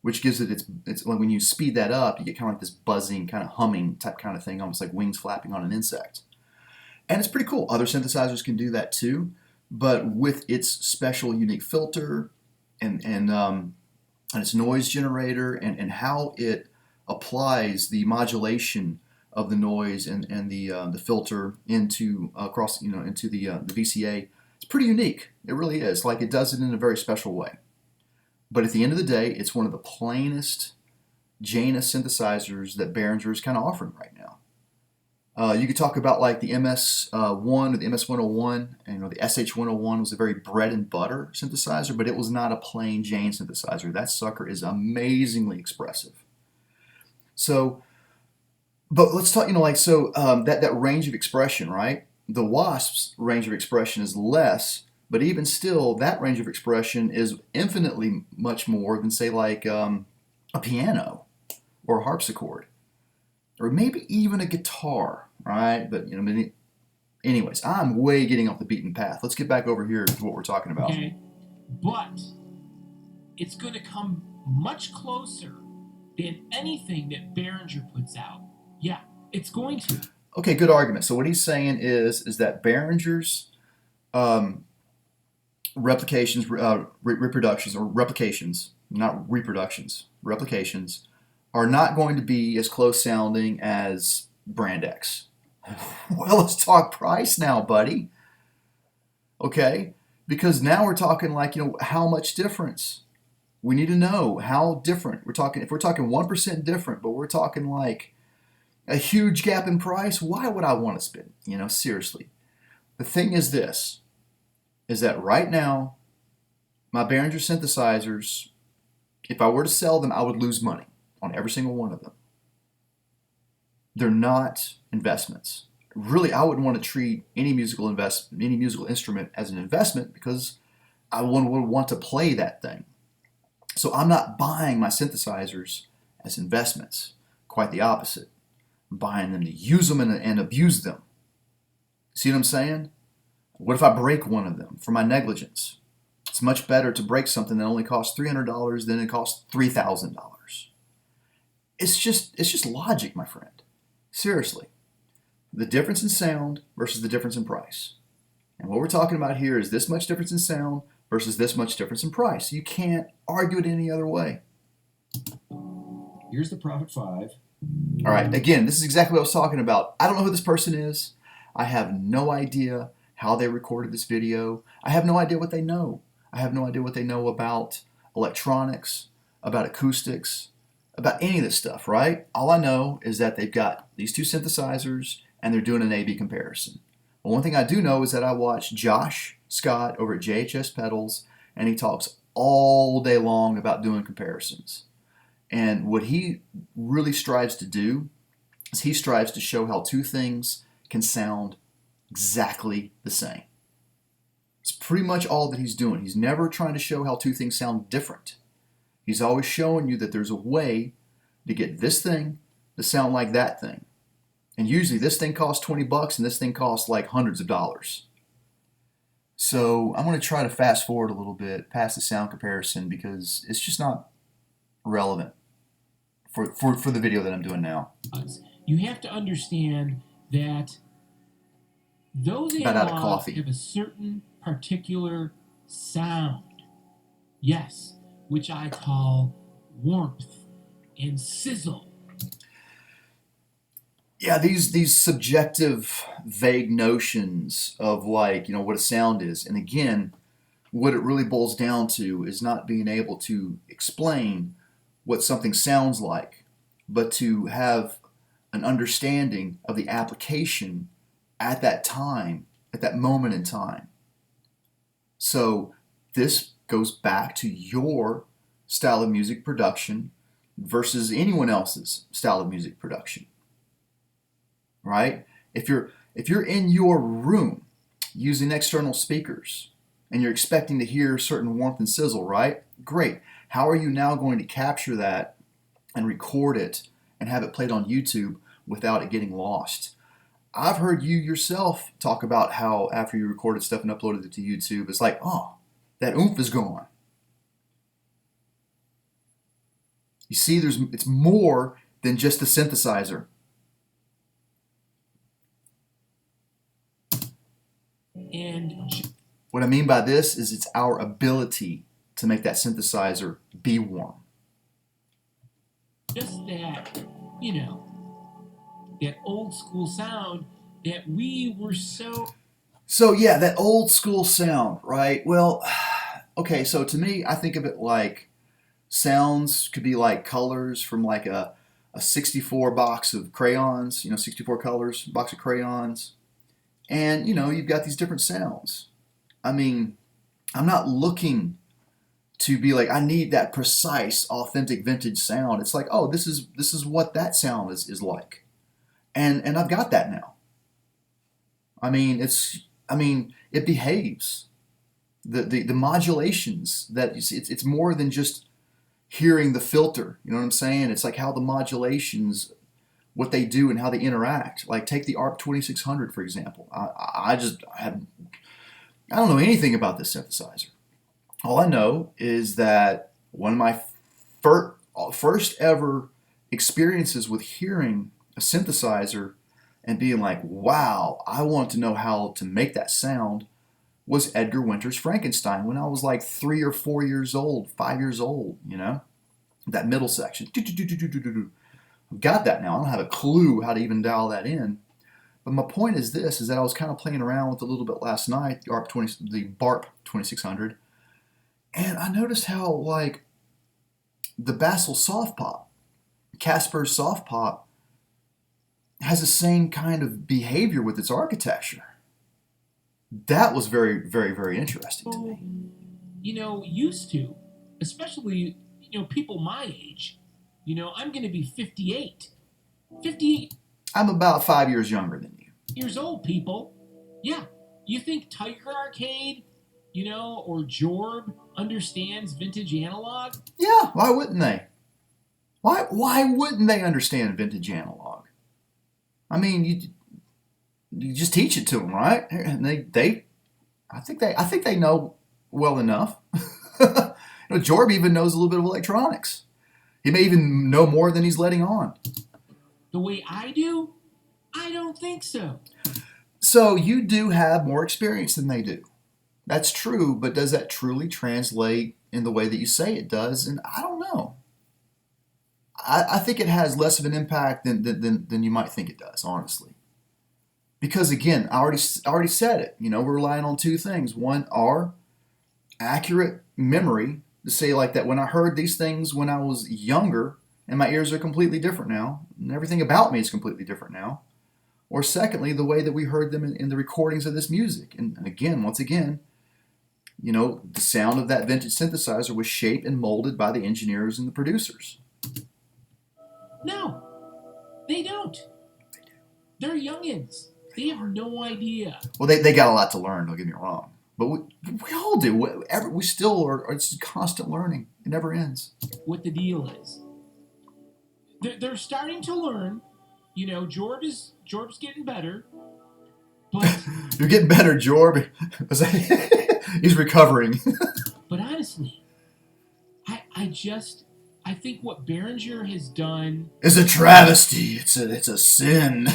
which gives it it's when you speed that up, you get kind of like this buzzing, kind of humming type kind of thing, almost like wings flapping on an insect. And it's pretty cool. Other synthesizers can do that too, but with its special unique filter and its noise generator and how it applies the modulation of the noise and the filter into into the VCA, it's pretty unique. It really is. Like, it does it in a very special way. But at the end of the day, it's one of the plainest Janus synthesizers that Behringer is kind of offering right now. You could talk about like the MS1 or the MS101, and the SH101 was a very bread and butter synthesizer, but it was not a plain Jane synthesizer. That sucker is amazingly expressive. So, but let's talk, that range of expression, right? The Wasp's range of expression is less, but even still, that range of expression is infinitely much more than, say, like a piano or a harpsichord, or maybe even a guitar, right? But anyways, I'm way getting off the beaten path. Let's get back over here to what we're talking about. Okay, but it's going to come much closer than anything that Behringer puts out. Yeah, it's going to. Okay, good argument. So what he's saying is that Behringer's replications, reproductions, or replications, not reproductions, replications, are not going to be as close sounding as Brand X. Well, let's talk price now, buddy. Okay? Because now we're talking like, how much difference? We need to know how different. If we're talking 1% different, but we're talking like a huge gap in price, why would I want to spend? Seriously. The thing is this, is that right now, my Behringer synthesizers, if I were to sell them, I would lose money on every single one of them. They're not investments. Really, I wouldn't want to treat any musical instrument as an investment, because I would want to play that thing. So I'm not buying my synthesizers as investments. Quite the opposite. buying them to use them and abuse them. See what I'm saying? What if I break one of them for my negligence? It's much better to break something that only costs $300 than it costs $3,000. It's just logic, my friend. Seriously. The difference in sound versus the difference in price. And what we're talking about here is this much difference in sound versus this much difference in price. You can't argue it any other way. Here's the Prophet 5. All right, again, this is exactly what I was talking about. I don't know who this person is. I have no idea how they recorded this video. I have no idea what they know. I have no idea what they know about electronics, about acoustics, about any of this stuff, right? All I know is that they've got these two synthesizers and they're doing an A-B comparison. Well, one thing I do know is that I watch Josh Scott over at JHS Pedals, and he talks all day long about doing comparisons. And what he really strives to do is he strives to show how two things can sound exactly the same. It's pretty much all that he's doing. He's never trying to show how two things sound different. He's always showing you that there's a way to get this thing to sound like that thing. And usually this thing costs 20 bucks and this thing costs like hundreds of dollars. So I'm going to try to fast forward a little bit past the sound comparison because it's just not relevant for the video that I'm doing now. You have to understand that those analogs have a certain particular sound. Yes, which I call warmth and sizzle. Yeah, these subjective, vague notions of like, what a sound is. And again, what it really boils down to is not being able to explain what something sounds like, but to have an understanding of the application at that time, at that moment in time. So this goes back to your style of music production versus anyone else's style of music production. Right? If you're in your room using external speakers and you're expecting to hear certain warmth and sizzle, right? Great. How are you now going to capture that and record it and have it played on YouTube without it getting lost? I've heard you yourself talk about how after you recorded stuff and uploaded it to YouTube, it's like, oh, that oomph is gone. You see, it's more than just the synthesizer. And what I mean by this is it's our ability to make that synthesizer be warm. Just that, that old school sound that we were so... So yeah, that old school sound, right? Well, okay, so to me, I think of it like sounds could be like colors from like a 64 box of crayons, 64 colors, box of crayons. And, you've got these different sounds. I mean, I'm not looking to be like, I need that precise, authentic vintage sound. It's like, oh, this is what that sound is like. And I've got that now. I mean, it behaves. The modulations that you see, it's more than just hearing the filter. You know what I'm saying? It's like how the modulations, what they do and how they interact. Like take the ARP 2600 for example. I don't know anything about this synthesizer. All I know is that one of my first ever experiences with hearing a synthesizer and being like, wow, I want to know how to make that sound was Edgar Winter's Frankenstein when I was like 3 or 4 years old, 5 years old, that middle section. I've got that now. I don't have a clue how to even dial that in. But my point is this, is that I was kind of playing around with it a little bit last night, the BARP 2600, and I noticed how like the Bassel Soft Pop, Casper's Soft Pop, has the same kind of behavior with its architecture. That was very, very, very interesting to me. Used to, especially, people my age, I'm going to be 58. 58 I'm about 5 years younger than you. years old, people. Yeah. You think Tiger Arcade, or Jorb understands vintage analog? Yeah, why wouldn't they? Why wouldn't they understand vintage analog? I mean, you just teach it to them, right? And I think they know well enough. Jorb even knows a little bit of electronics. He may even know more than he's letting on. The way I do? I don't think so. So you do have more experience than they do. That's true, but does that truly translate in the way that you say it does? And I don't know. I think it has less of an impact than you might think it does, honestly. Because again, I already said it. We're relying on two things. One, our accurate memory to say like that when I heard these things when I was younger, and my ears are completely different now, and everything about me is completely different now. Or secondly, the way that we heard them in the recordings of this music. And again, once again, the sound of that vintage synthesizer was shaped and molded by the engineers and the producers. No, they don't. They're youngins. They have no idea. Well, they got a lot to learn, don't get me wrong. But we all do. We still are. It's constant learning. It never ends. What the deal is. They're starting to learn. Jorb's getting better. But you're getting better, Jorb. He's recovering. But honestly, I think what BEHRINGER has done is a travesty. It's a sin.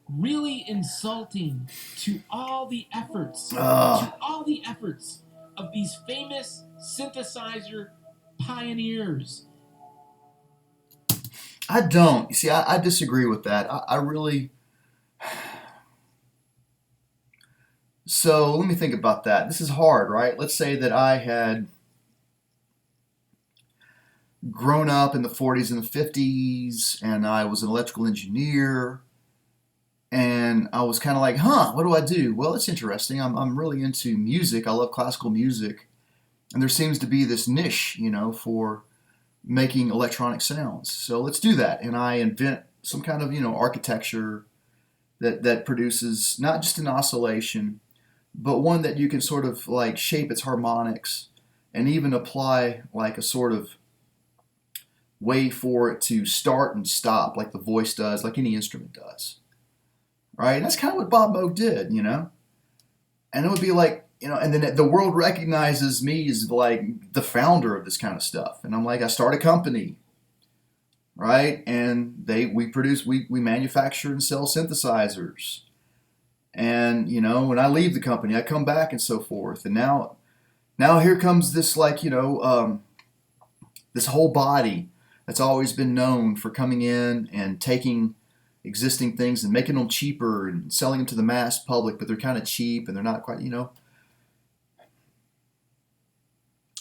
Really insulting to all the efforts of these famous synthesizer pioneers. I don't. You see, I disagree with that. I really. So let me think about that. This is hard, right? Let's say that I had grown up in the 40s and the 50s, and I was an electrical engineer, and I was kind of like, what do I do? Well, it's interesting. I'm really into music. I love classical music, and there seems to be this niche, for making electronic sounds. So let's do that. And I invent some kind of, architecture that produces not just an oscillation, but one that you can sort of like shape its harmonics and even apply like a sort of way for it to start and stop like the voice does, like any instrument does. Right? And that's kind of what Bob Moog did, And it would be like, and then the world recognizes me as like the founder of this kind of stuff. And I'm like, I start a company, right? And we manufacture and sell synthesizers. And, when I leave the company, I come back and so forth. And now here comes this like, this whole body that's always been known for coming in and taking existing things and making them cheaper and selling them to the mass public, but they're kind of cheap and they're not quite,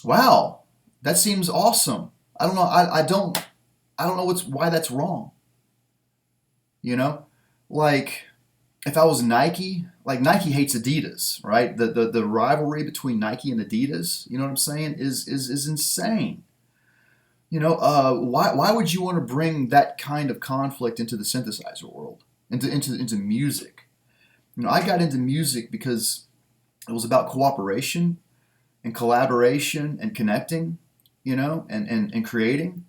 Wow, that seems awesome. I don't know. I don't know why that's wrong. Like if I was Nike, like Nike hates Adidas, right? The rivalry between Nike and Adidas, you know what I'm saying, is insane. Why would you want to bring that kind of conflict into the synthesizer world, into music? I got into music because it was about cooperation and collaboration and connecting, and creating.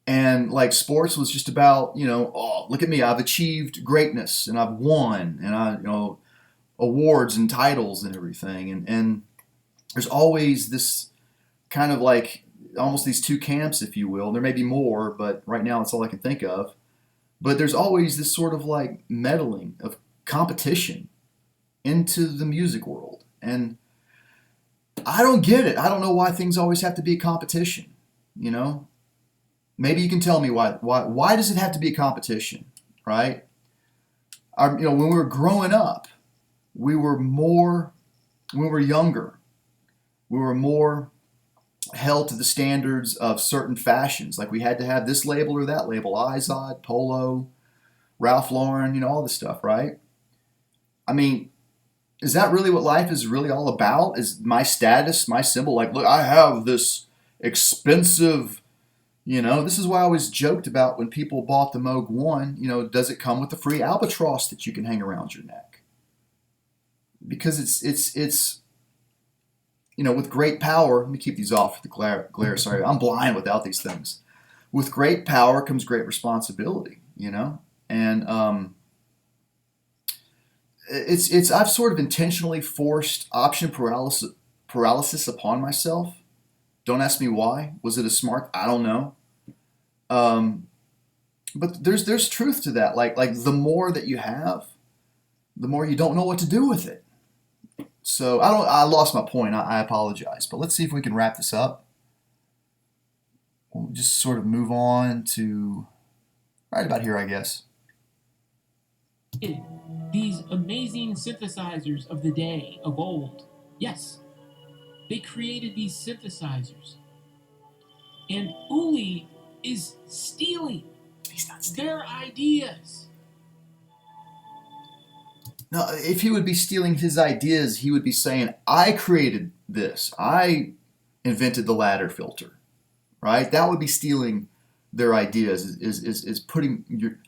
And like sports was just about, look at me, I've achieved greatness and I've won and awards and titles and everything. And there's always this kind of like almost these two camps, if you will. There may be more, but right now it's all I can think of. But there's always this sort of like meddling of competition into the music world. And I don't get it. I don't know why things always have to be a competition, Maybe you can tell me why does it have to be a competition, right? When we were growing up, when we were younger, we were more held to the standards of certain fashions. Like we had to have this label or that label, Izod, Polo, Ralph Lauren, all this stuff, right? I mean, is that really what life is really all about? Is my status, my symbol, like, look, I have this expensive, this is why I always joked about when people bought the Moog 1, does it come with a free albatross that you can hang around your neck? Because it's with great power, let me keep these off the glare, sorry, I'm blind without these things. With great power comes great responsibility, And it's I've sort of intentionally forced option paralysis upon myself. Don't ask me why. Was it a smart? I don't know. Um, but there's truth to that. Like the more that you have, the more you don't know what to do with it. So I lost my point. I apologize. But let's see if we can wrap this up. We'll just sort of move on to right about here, I guess. These amazing synthesizers of the day of old. Yes, they created these synthesizers. And Uli is stealing He's not stealing their ideas. No, if he would be stealing his ideas, he would be saying, I created this. I invented the ladder filter, right? That would be stealing their ideas, is putting your.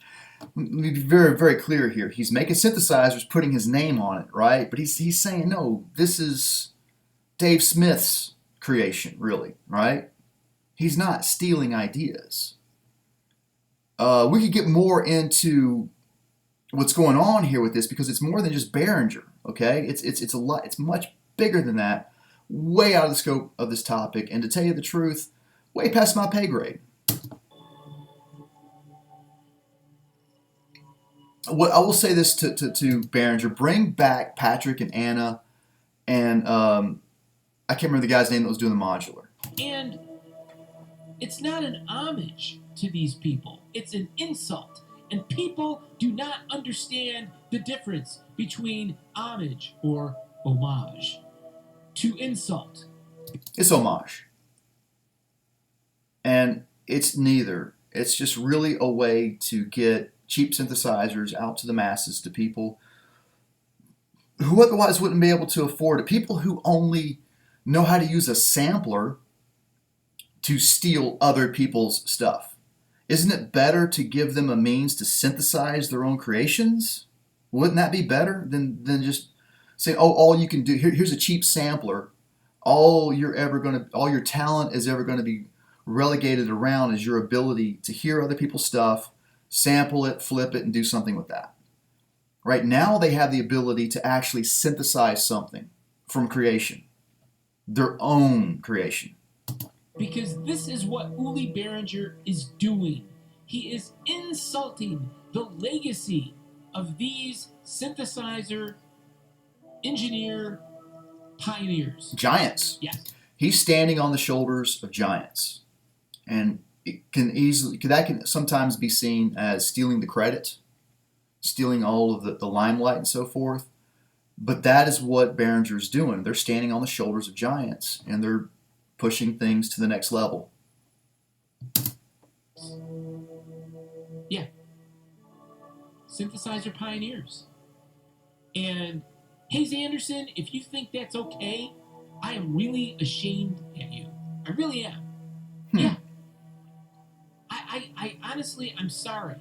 Let me be very, very clear here. He's making synthesizers, putting his name on it, right? But he's saying, no, this is Dave Smith's creation, really, right? He's not stealing ideas. We could get more into what's going on here with this because it's more than just Behringer, okay? It's a lot. It's much bigger than that, way out of the scope of this topic, and to tell you the truth, way past my pay grade. What I will say this to Behringer: bring back Patrick and Anna, and I can't remember the guy's name that was doing the modular. And it's not an homage to these people; it's an insult. And people do not understand the difference between homage or homage to insult. It's homage. And it's neither. It's just really a way to get cheap synthesizers out to the masses, to people who otherwise wouldn't be able to afford it. People who only know how to use a sampler to steal other people's stuff. Isn't it better to give them a means to synthesize their own creations? Wouldn't that be better than just saying, oh, all you can do, here's a cheap sampler. All your talent is ever going to be relegated around is your ability to hear other people's stuff, sample it, flip it, and do something with that. Right now they have the ability to actually synthesize something from creation, their own creation. Because this is what Uli Behringer is doing. He is insulting the legacy of these synthesizer engineer pioneers. Giants. Yes. He's standing on the shoulders of giants. And that can sometimes be seen as stealing the credit, stealing all of the limelight and so forth. But that is what Behringer's doing. They're standing on the shoulders of giants, and they're pushing things to the next level. Yeah. Synthesizer pioneers. And Hayes Anderson, if you think that's okay, I am really ashamed at you. I really am. Yeah. I honestly, I'm sorry.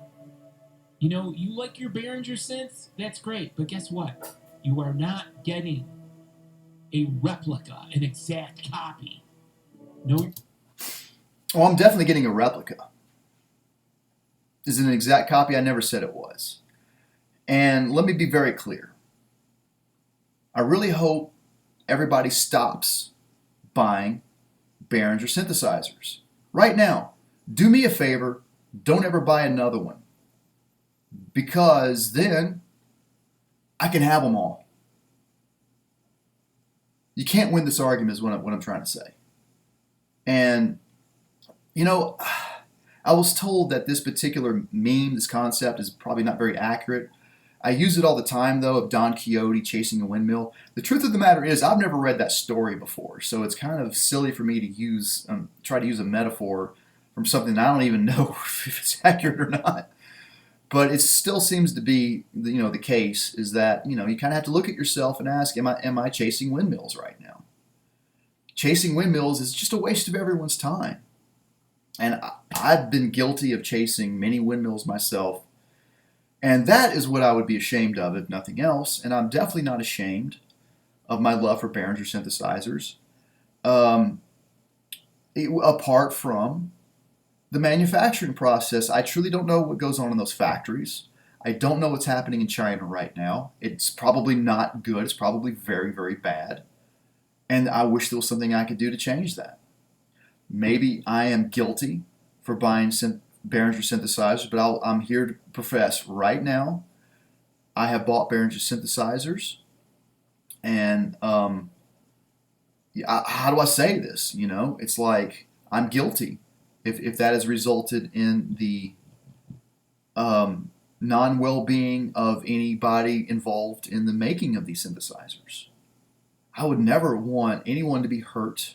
You know, you like your Behringer synths, that's great, but guess what? You are not getting a replica, an exact copy. No. Well, I'm definitely getting a replica. Is it an exact copy? I never said it was. And let me be very clear. I really hope everybody stops buying Behringer synthesizers. Right now, do me a favor, don't ever buy another one. Because then I can have them all. You can't win this argument is what I'm trying to say. And, you know, I was told that this particular meme, this concept, is probably not very accurate. I use it all the time, though, of Don Quixote chasing a windmill. The truth of the matter is I've never read that story before, so it's kind of silly for me to try to use a metaphor from something that I don't even know if it's accurate or not. But it still seems to be, the case is that, you kind of have to look at yourself and ask, am I chasing windmills right now? Chasing windmills is just a waste of everyone's time. And I've been guilty of chasing many windmills myself. And that is what I would be ashamed of, if nothing else. And I'm definitely not ashamed of my love for Behringer synthesizers. Apart from the manufacturing process, I truly don't know what goes on in those factories. I don't know what's happening in China right now. It's probably not good. It's probably very, very bad. And I wish there was something I could do to change that. Maybe I am guilty for buying Behringer synthesizers, but I'm here to profess right now I have bought Behringer synthesizers, and how do I say this? You know, it's like I'm guilty if that has resulted in the non-well-being of anybody involved in the making of these synthesizers. I would never want anyone to be hurt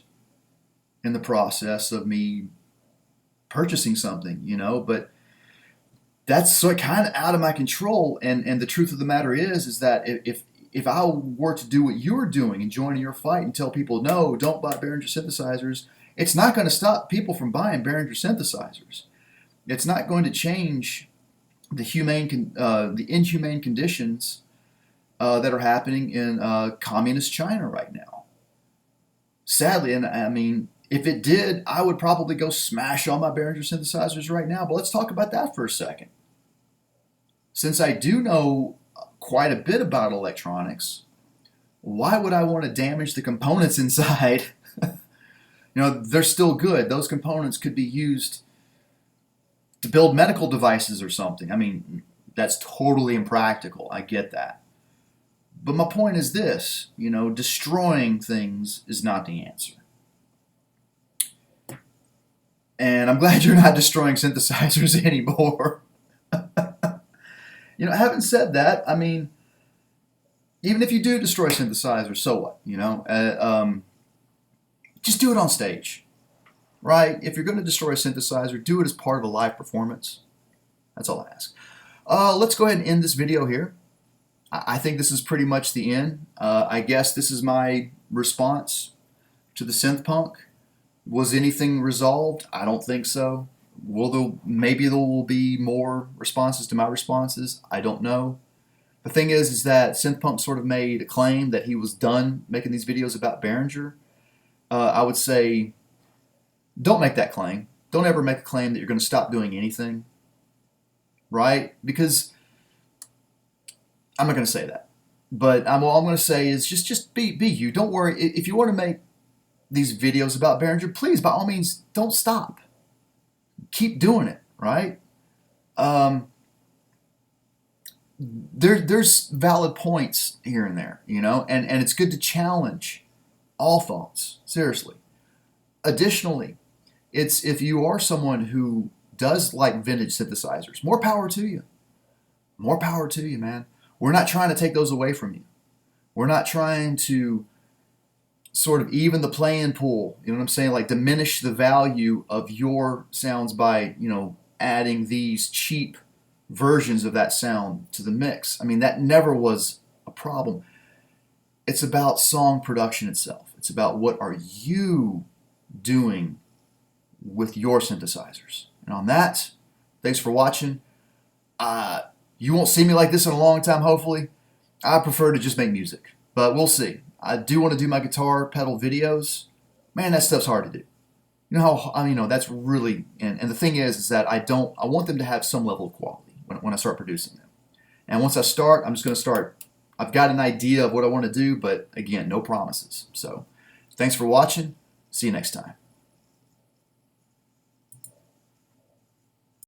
in the process of me purchasing something, you know, but that's sort of kind of out of my control. And the truth of the matter is that if I were to do what you're doing and join your fight and tell people, no, don't buy Behringer synthesizers, it's not going to stop people from buying Behringer synthesizers. It's not going to change the inhumane conditions that are happening in communist China right now. Sadly, and I mean, if it did, I would probably go smash all my Behringer synthesizers right now. But let's talk about that for a second. Since I do know quite a bit about electronics, why would I want to damage the components inside? You know, they're still good. Those components could be used to build medical devices or something. I mean, that's totally impractical. I get that. But my point is this, you know, destroying things is not the answer. And I'm glad you're not destroying synthesizers anymore. You know, having said that, I mean, even if you do destroy synthesizers, so what? You know, just do it on stage, right? If you're going to destroy a synthesizer, do it as part of a live performance. That's all I ask. Let's go ahead and end this video here. I think this is pretty much the end. I guess this is my response to the Synthpunk. Was anything resolved? I don't think so. Maybe there will be more responses to my responses. I don't know. The thing is that Synthpunk sort of made a claim that he was done making these videos about Behringer. I would say, don't make that claim. Don't ever make a claim that you're going to stop doing anything, right? Because I'm not going to say that. But all I'm going to say is just be you. Don't worry. If you want to make these videos about Behringer, please, by all means, don't stop. Keep doing it, right? There's valid points here and there, you know, and it's good to challenge all thoughts, seriously. Additionally, it's if you are someone who does like vintage synthesizers, more power to you. More power to you, man. We're not trying to take those away from you. We're not trying to sort of even the playing pool, you know what I'm saying? Like diminish the value of your sounds by, you know, adding these cheap versions of that sound to the mix. I mean, that never was a problem. It's about song production itself. It's about what are you doing with your synthesizers. And on that, thanks for watching. You won't see me like this in a long time, hopefully. I prefer to just make music, but we'll see. I do want to do my guitar pedal videos. Man, that stuff's hard to do. You know how, I mean, you know, that's really, and the thing is that I want them to have some level of quality when I start producing them. And once I start, I'm just going to start. I've got an idea of what I want to do, but again, no promises. So thanks for watching. See you next time.